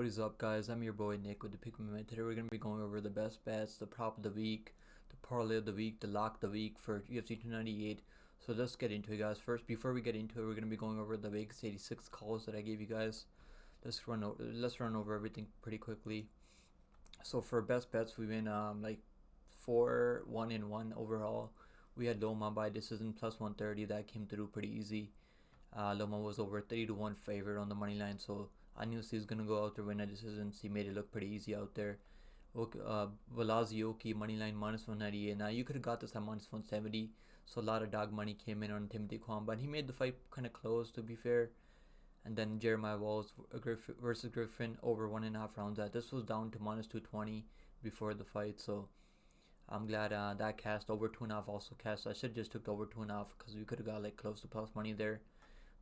What is up, guys? I'm your boy Nick with the Pick Me Man. Today we're gonna be going over the best bets, the prop of the week, the parlay of the week, the lock of the week for UFC 298. So let's get into it, guys. First, before we get into it, we're gonna be going over the Vegas 86 calls that I gave you guys. Let's run over everything pretty quickly. So for best bets, we win like 4-1-1 overall. We had Loma by decision plus 130 that came through pretty easy. Loma was over 30-1 favorite on the money line, so I knew he was gonna go out there win a decision. He made it look pretty easy out there. Velazioki money line minus 198. Now you could have got this at minus 170, so a lot of dog money came in on Timothy Kwan, but he made the fight kind of close, to be fair. And then Jeremiah Walls versus Griffin over 1.5 rounds. This was down to minus 220 before the fight, so I'm glad that cast over 2.5 also cast. I should just took the over 2.5 because we could have got like close to plus money there.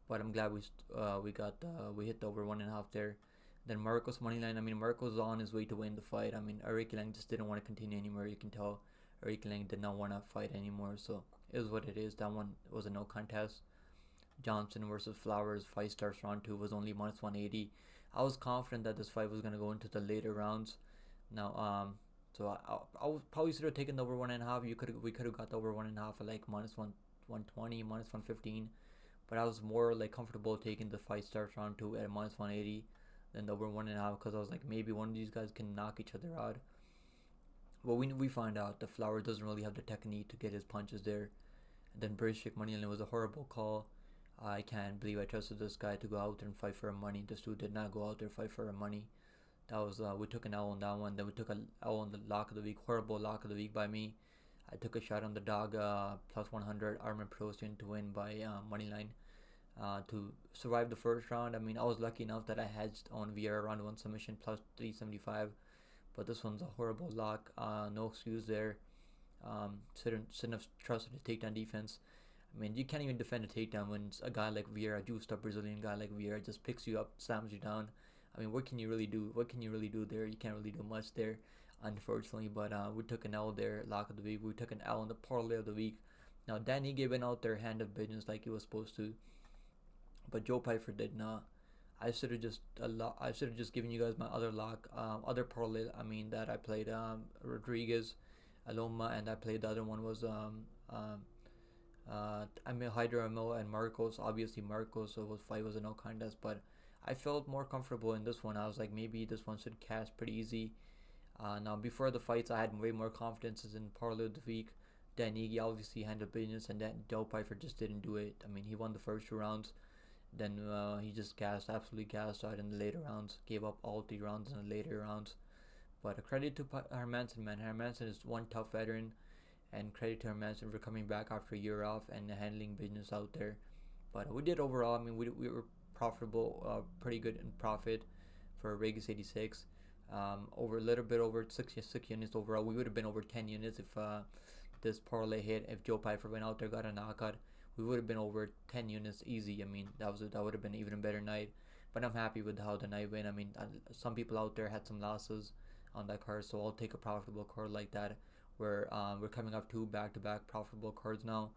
But I'm glad we hit the over 1.5 there. Then Marcos money line. I mean, Marcos was on his way to win the fight. I mean, Eric Lang just didn't want to continue anymore. You can tell Eric Lang did not want to fight anymore. So it is what it is. That one was a no contest. Johnson versus Flowers 5 stars round 2 was only minus 180. I was confident that this fight was gonna go into the later rounds. Now so I was probably should have taken the over 1.5. We could have got the over 1.5 at like minus 120, minus 115. But I was more like comfortable taking the 5 stars round 2 at minus 180 than the over 1.5 because I was like, maybe one of these guys can knock each other out. Well, we find out the Flower doesn't really have the technique to get his punches there. And then British moneyline was a horrible call. I can't believe I trusted this guy to go out there and fight for our money. This dude did not go out there and fight for our money. That was we took an L on that one. Then we took an L on the lock of the week. Horrible lock of the week by me. I took a shot on the dog plus 100 Armin Prosian to win by moneyline to survive the first round. I mean, I was lucky enough that I hedged on Vieira round 1 submission plus 375, but this one's a horrible lock. No excuse there. Shouldn't have trusted the takedown defense. I mean, you can't even defend a takedown when a guy like Vieira, juiced up Brazilian guy like Vieira, just picks you up, slams you down. I mean, what can you really do? What can you really do there? You can't really do much there, unfortunately. But we took an L there, lock of the week. We took an L on the parlay of the week. Now, Danny gave out their hand of business like he was supposed to, but Joe Piper did not. I should have just given you guys my other lock, other parlay. I mean that I played Rodriguez, Aloma, and I played the other one was I mean Hydra Mo and Marcos. Obviously Marcos fight was a no contest, but I felt more comfortable in this one. I was like, maybe this one should cash pretty easy. Now before the fights, I had way more confidence in parlay of the week. Dan Ige obviously handled business, and then Joe Piper just didn't do it. I mean, he won the first 2 rounds. Then he just absolutely gassed out in the later rounds. Gave up all 3 rounds in the later rounds. But a credit to Hermanson, man. Hermanson is one tough veteran. And credit to Hermanson for coming back after a year off and handling business out there. But we did overall. I mean, we were profitable, pretty good in profit for Vegas 86. Over a little bit over 6 units overall. We would have been over 10 units if this parlay hit. If Joe Piper went out there, got a knockout, we would have been over 10 units easy. I mean, that would have been even a better night. But I'm happy with how the night went. I mean, some people out there had some losses on that card, so I'll take a profitable card like that. We're coming up 2 back-to-back profitable cards now.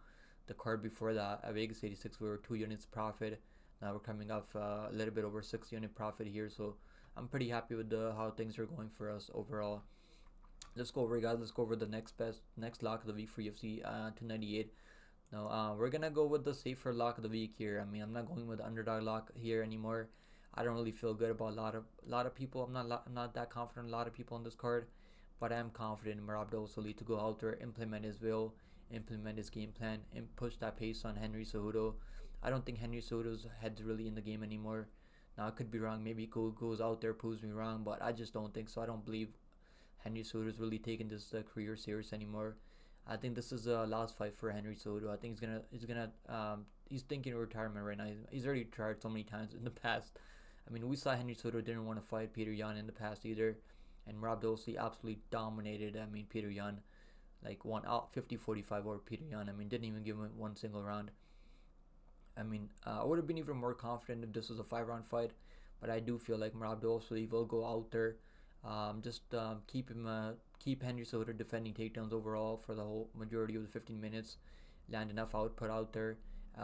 The card before that, at Vegas 86, we were 2 units profit. Now we're coming up a little bit over 6 unit profit here, so I'm pretty happy with how things are going for us overall. Let's go over, guys. Let's go over the next lock of the week for UFC 298. Now we're gonna go with the safer lock of the week here. I mean, I'm not going with the underdog lock here anymore. I don't really feel good about a lot of people. I'm not that confident in a lot of people on this card, but I am confident in Merab Dosoli to go out there, implement his will, implement his game plan, and push that pace on Henry Cejudo. I don't think Henry Cejudo's head's really in the game anymore. Now I could be wrong. Maybe he goes out there, proves me wrong, but I just don't think so. I don't believe Henry Cejudo's really taking this career serious anymore. I think this is the last fight for Henry Cejudo. I think he's thinking of retirement right now. He's already retired so many times in the past. I mean, we saw Henry Cejudo didn't want to fight Peter Yan in the past either, and Merab Dosoli absolutely dominated. I mean, Peter Yan, like, won out 50-45 over Peter Yan. I mean, didn't even give him one single round. I mean, I would have been even more confident if this was a 5-round fight, but I do feel like Merab Dosoli will go out there, keep Henry Cejudo defending takedowns overall for the whole majority of the 15 minutes, land enough output out there,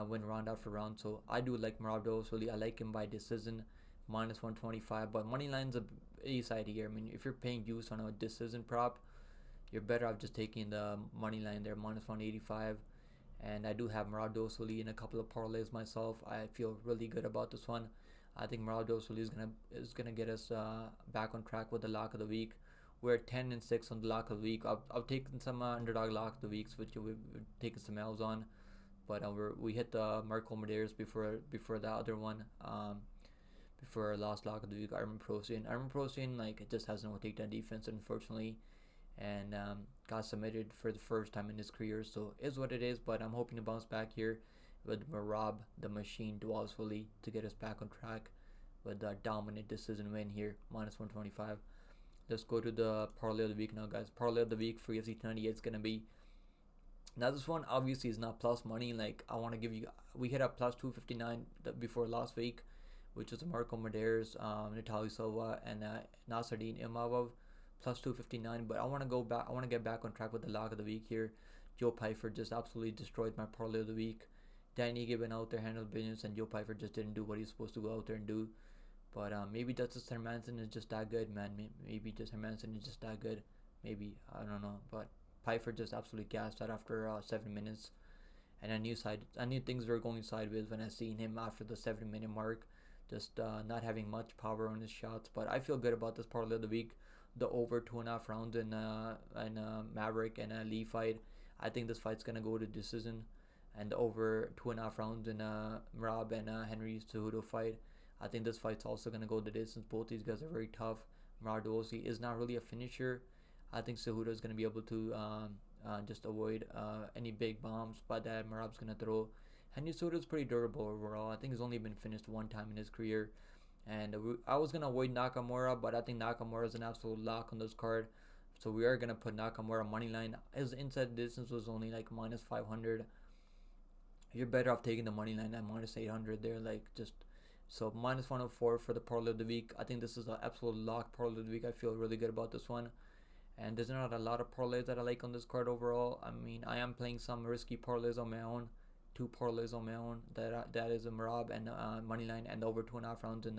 win round after round. So I do like Merab Dosoli. I like him by decision, minus 125. But money line's a side here. I mean, if you're paying juice on a decision prop, you're better off just taking the money line there, minus 185. And I do have Marado Soli in a couple of parlays myself. I feel really good about this one. I think Marado Soli is gonna get us back on track with the lock of the week. We're 10-6 on the lock of the week. I've taken some underdog lock of the weeks, which we've taken some L's on, but we hit the Marco Medeiros before the other one. Before our last lock of the week, Armin Prosian, like, it just has no takedown defense, unfortunately, and got submitted for the first time in his career. So is what it is. But I'm hoping to bounce back here with Marab the Machine Dwalsfully to get us back on track with a dominant decision win here, minus 125. Let's go to the parlay of the week now, guys. Parlay of the week for UFC 298 is gonna be. Now this one obviously is not plus money. Like, I want to give you, we hit a plus 259 before last week, which was Marco Medeiros, Natalie Silva, and Nasruddin Imavov, plus 259. But I want to go back. I want to get back on track with the lock of the week here. Joe Pyfer just absolutely destroyed my parlay of the week. Danny Gibbon out there handled business, and Joe Pyfer just didn't do what he's supposed to go out there and do. But maybe just Hermanson is just that good, man. Maybe just Hermanson is just that good. Maybe, I don't know. But Pyfer just absolutely gassed out after 7 minutes. And I knew things were going sideways when I seen him after the 7-minute mark. Just not having much power on his shots. But I feel good about this parlay of the week. The over 2.5 rounds in Maverick and Lee fight. I think this fight's going to go to decision. And the over 2.5 rounds in Merab and Henry Cejudo fight. I think this fight's also going to go the distance. Both these guys are very tough. Mardosi is not really a finisher. I think Cejudo is going to be able to just avoid any big bombs but that Merab's going to throw. Henry Cejudo is pretty durable overall. I think he's only been finished one time in his career. And I was going to avoid Nakamura, but I think Nakamura is an absolute lock on this card. So we are going to put Nakamura money line. His inside distance was only like minus 500. You're better off taking the money line at minus 800 there. Like, just... So minus 104 for the parlay of the week. I think this is an absolute lock parlay of the week. I feel really good about this one. And there's not a lot of parlays that I like on this card overall. I mean, I am playing some risky parlays on my own. 2 parlays on my own. That is a Marab and Moneyline and over 2.5 rounds in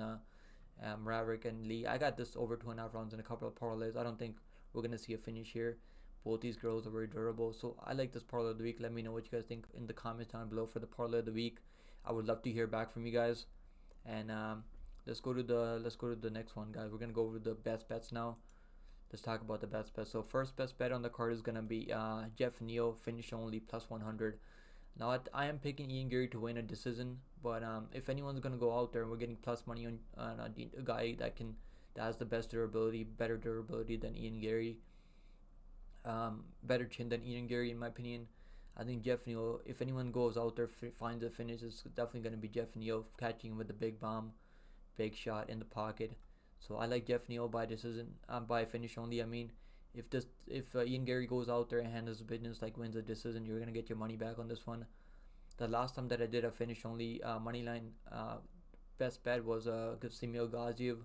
Maverick and Lee. I got this over 2.5 rounds in a couple of parlays. I don't think we're going to see a finish here. Both these girls are very durable. So I like this parlay of the week. Let me know what you guys think in the comments down below for the parlay of the week. I would love to hear back from you guys. And let's go to the next one, guys. We're gonna go over the best bets now. Let's talk about the best bet. So first best bet on the card is gonna be Jeff Neal finish only plus 100. Now I am picking Ian Gary to win a decision, but if anyone's gonna go out there and we're getting plus money on a guy that has the best durability, better durability than Ian Gary, better chin than Ian Gary in my opinion. I think Jeff Neal, if anyone goes out there, finds a finish, it's definitely going to be Jeff Neal catching him with the big bomb, big shot in the pocket. So I like Jeff Neal by decision, by finish only. I mean, if Ian Gary goes out there and handles business, like wins a decision, you're going to get your money back on this one. The last time that I did a finish only money line best bet was Semil Gaziev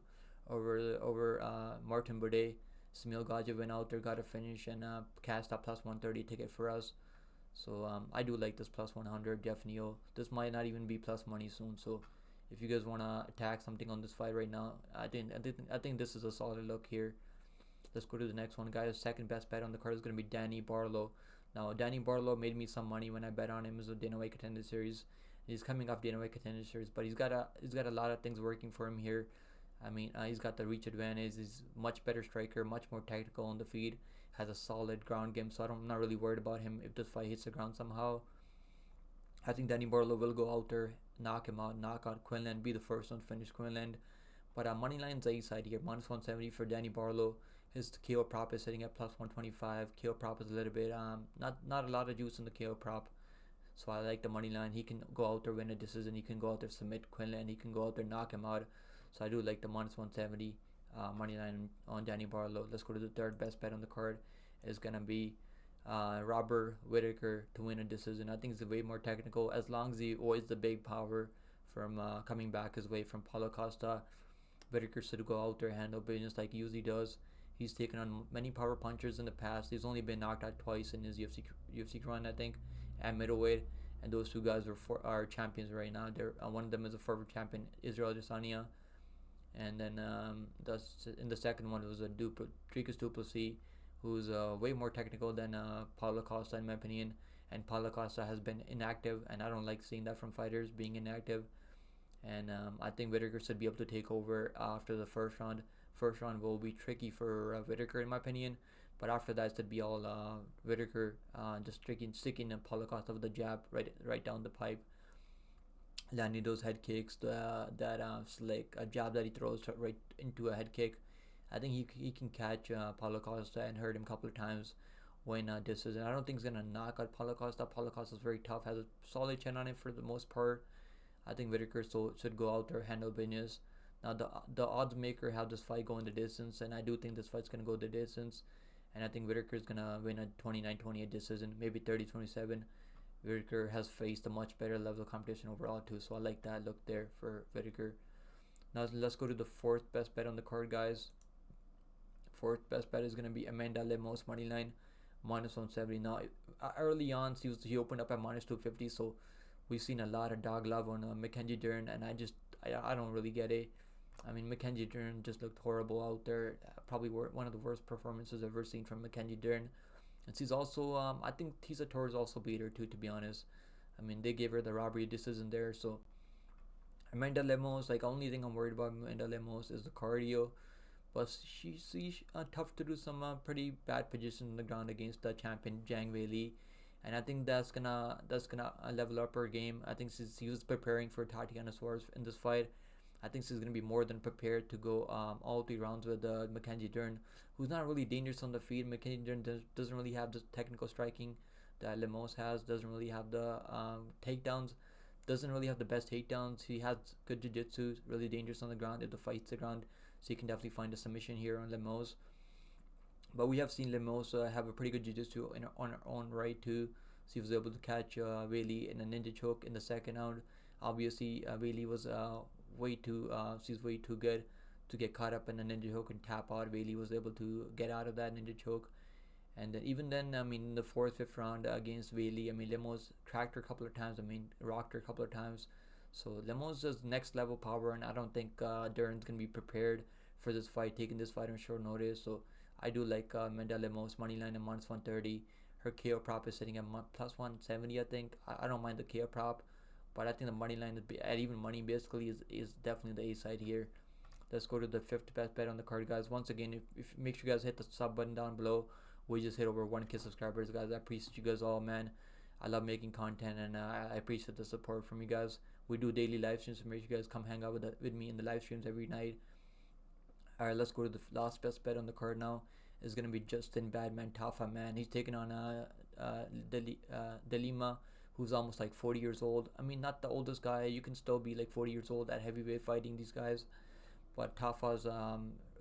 over Martin Boudet. Semil Gaziev went out there, got a finish, and cast a plus 130 ticket for us. So I do like this plus 100 Jeff Neal. This might not even be plus money soon. So if you guys want to attack something on this fight right now, I think this is a solid look here. Let's go to the next one, guys. Second best bet on the card is going to be Danny Barlow. Now Danny Barlow made me some money when I bet on him as a Dana White Contender Series. He's coming off Dana White Contender Series, but he's got a lot of things working for him here. I mean, he's got the reach advantage. He's much better striker, much more tactical on the feed. Has a solid ground game, so I'm not really worried about him if this fight hits the ground somehow. I think Danny Barlow will go out there, knock him out, knock out Quinlan, be the first one to finish Quinlan. But moneyline's A side here, minus 170 for Danny Barlow. His KO prop is sitting at plus 125. KO prop is a little bit not a lot of juice in the KO prop, so I like the money line. He can go out there, win a decision. He can go out there, submit Quinlan. He can go out there, knock him out. So I do like the minus 170 money line on Danny Barlow. Let's go to the third best bet on the card. Is gonna be Robert Whittaker to win a decision. I think it's way more technical as long as he avoids the big power from coming back his way from Paulo Costa. Whittaker should go out there, handle business like he usually does. He's taken on many power punchers in the past. He's only been knocked out twice in his UFC run, I think, at middleweight. And those two guys are champions right now. They're one of them is a former champion, Israel Adesanya. And then in the second one, it was a Dricus Duplessis, who's way more technical than Paulo Costa in my opinion. And Paulo Costa has been inactive, and I don't like seeing that from fighters being inactive. And I think Whittaker should be able to take over after the first round. First round will be tricky for Whittaker in my opinion, but after that it should be all Whittaker just sticking Paulo Costa with the jab right down the pipe, landing those head kicks. That's like a jab that he throws right into a head kick. I think he can catch Paulo Costa and hurt him a couple of times when this is. And I don't think he's gonna knock out Paulo Costa. Paulo Costa is very tough, has a solid chin on him for the most part. I think Whittaker should go out there, handle business. Now the odds maker have this fight going the distance, and I do think this fight's gonna go the distance. And I think Whittaker's gonna win a 29-28 decision, maybe 30-27. Whittaker has faced a much better level of competition overall too, so I like that look there for Whittaker. Now let's go to the fourth best bet on the card, guys. Fourth best bet is gonna be Amanda Lemos money line, -170. Now early on, he opened up at -250, so we've seen a lot of dog love on Mackenzie Dern, and I don't really get it. I mean, Mackenzie Dern just looked horrible out there. Probably one of the worst performances I've ever seen from Mackenzie Dern. And she's also, I think Tisa Torres also beat her too, to be honest. I mean, they gave her the robbery decision there. So, Amanda Lemos, like, only thing I'm worried about Amanda Lemos is the cardio. But she's tough to do some pretty bad positions on the ground against the champion Zhang Weili. And I think that's gonna level up her game. I think she was preparing for Tatiana Suarez in this fight. I think she's gonna be more than prepared to go all 3 rounds with Mackenzie Dern, who's not really dangerous on the feet. Mackenzie Dern doesn't really have the technical striking that Lemos has. Doesn't really have the takedowns. Doesn't really have the best takedowns. He has good jiu-jitsu. Really dangerous on the ground if the fight's the ground. So you can definitely find a submission here on Lemos. But we have seen Lemos have a pretty good jiu-jitsu on her own right too. She was able to catch Weili in a ninja choke in the second round. Obviously, Weili was she's way too good to get caught up in a ninja choke and tap out. Weili was able to get out of that ninja choke. And then even then, I mean, in the 4th, 5th round against Weili, I mean, Lemos tracked her a couple of times. I mean, rocked her a couple of times. So Lemos is next level power, and I don't think Dern's going to be prepared for this fight, taking this fight on short notice. So I do like Amanda Lemos moneyline at -130. Her KO prop is sitting at +170, I think. I don't mind the KO prop, but I think the money line at even money basically is definitely the A side here. Let's go to the 5th best bet on the card, guys. Once again, if make sure you guys hit the sub button down below. We just hit over 1K subscribers, guys. I appreciate you guys all, man. I love making content, and I appreciate the support from you guys. We do daily live streams, so make sure you guys come hang out with me in the live streams every night. Alright, let's go to the last best bet on the card now. Is going to be Justin Badman Tafa, man. He's taking on Delima, who's almost like 40 years old. I mean, not the oldest guy. You can still be like 40 years old at heavyweight fighting these guys. But Tafa's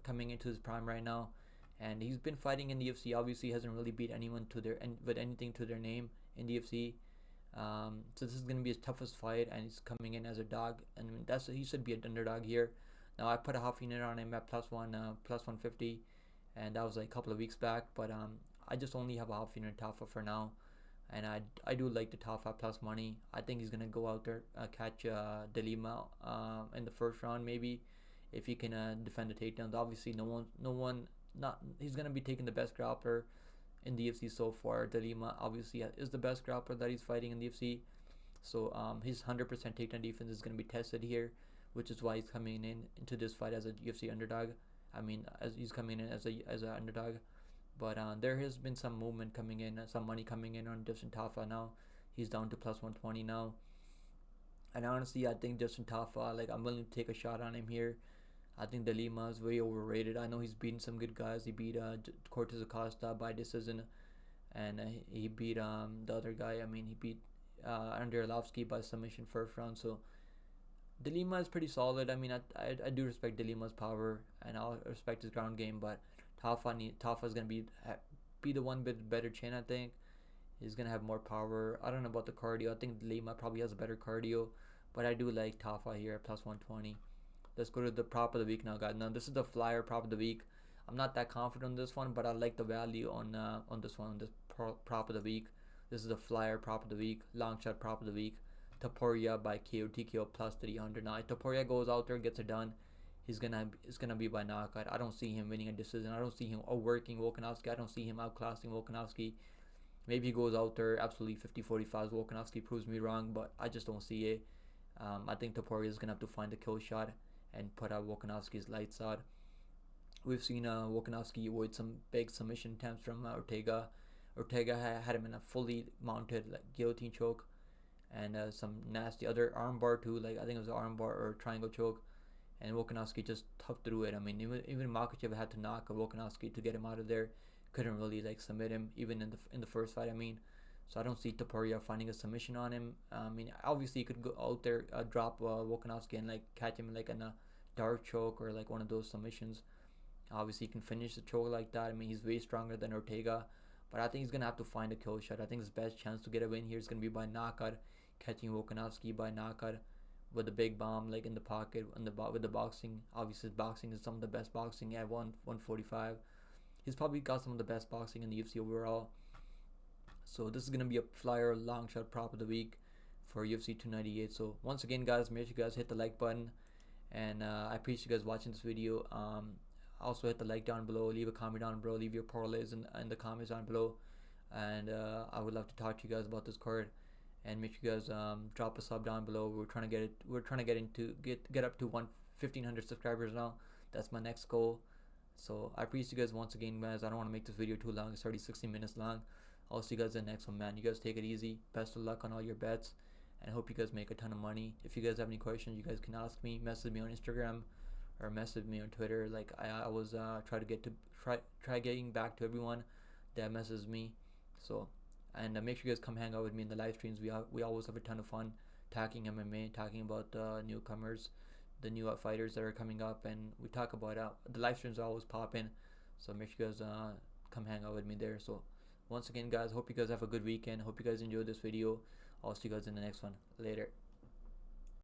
coming into his prime right now. And he's been fighting in the UFC. Obviously, hasn't really beat anyone with anything to their name in the UFC. So this is going to be his toughest fight, and he's coming in as a dog. And he should be an underdog here. Now, I put a half unit on him at +150. And that was like a couple of weeks back, but I just only have a half unit Tafa for now, and I do like the Tafa plus money. I think he's gonna go out there catch Delima in the first round maybe, if he can defend the takedowns. Obviously, he's gonna be taking the best grappler in the UFC so far. Delima obviously is the best grappler that he's fighting in the UFC, so his 100% takedown defense is gonna be tested here, which is why he's coming into this fight as a UFC underdog. I mean, as he's coming in as an underdog, but there has been some movement coming in, some money coming in on Justin Tafa now. He's down to +120 now, and honestly, I think Justin Tafa, like, I'm willing to take a shot on him here. I think Delima is way overrated. I know he's beaten some good guys. He beat Cortez Acosta by decision, and he beat the other guy. I mean, he beat Andrei Arlovsky by submission first round. So Delima is pretty solid. I mean, I do respect Delima's power, and I'll respect his ground game, but Tafa is gonna be the one with better chin. I think he's gonna have more power. I don't know about the cardio. I think Delima probably has a better cardio, but I do like Tafa here at +120. Let's go to the prop of the week now, guys. Now this is the flyer prop of the week. I'm not that confident on this one, but I like the value on this one, on this prop of the week. This is the flyer prop of the week, long shot prop of the week. Topuria by KO TKO +300. Now, if Topuria goes out there and gets it done, it's gonna be by knockout. I don't see him winning a decision. I don't see him outworking Volkanovski. I don't see him outclassing Volkanovski. Maybe he goes out there absolutely 50-45. Volkanovski proves me wrong, but I just don't see it. I think Topuria is gonna have to find the kill shot and put out Volkanovski's lights out. We've seen Volkanovski avoid some big submission attempts from Ortega. Ortega had him in a fully mounted like guillotine choke, and some nasty other armbar too. Like I think it was an armbar or triangle choke, and Volkanovski just toughed through it. I mean, even Makhachev had to knock Volkanovski to get him out of there. Couldn't really like submit him even in the first fight. I mean, so I don't see Topuria finding a submission on him. I mean, obviously he could go out there, drop Volkanovski and like catch him like in a dart choke or like one of those submissions. Obviously he can finish the choke like that. I mean, he's way stronger than Ortega, but I think he's gonna have to find a kill shot. I think his best chance to get a win here is gonna be by knockout, catching Volkanovski by knockout with a big bomb like in the pocket with the boxing. Obviously his boxing is some of the best boxing at 145. He's probably got some of the best boxing in the UFC overall. So this is gonna be a flyer long shot prop of the week for UFC 298. So once again, guys, make sure you guys hit the like button, and I appreciate you guys watching this video. Also hit the like down below, leave a comment down below, leave your parlays in the comments down below, and I would love to talk to you guys about this card. And make sure you guys drop a sub down below. We're trying to get up to 1,500 subscribers now. That's my next goal. So I appreciate you guys once again, guys. I don't want to make this video too long. It's already 16 minutes long. I'll see you guys in the next one, man. You guys take it easy. Best of luck on all your bets, and I hope you guys make a ton of money. If you guys have any questions, you guys can ask me. Message me on Instagram or message me on Twitter. Like I was try getting back to everyone that messages me. So, and make sure you guys come hang out with me in the live streams. We always have a ton of fun talking MMA, talking about newcomers, the new fighters that are coming up, and we talk about the live streams are always popping. So make sure you guys come hang out with me there. So once again, guys, hope you guys have a good weekend. Hope you guys enjoyed this video. I'll see you guys in the next one. Later.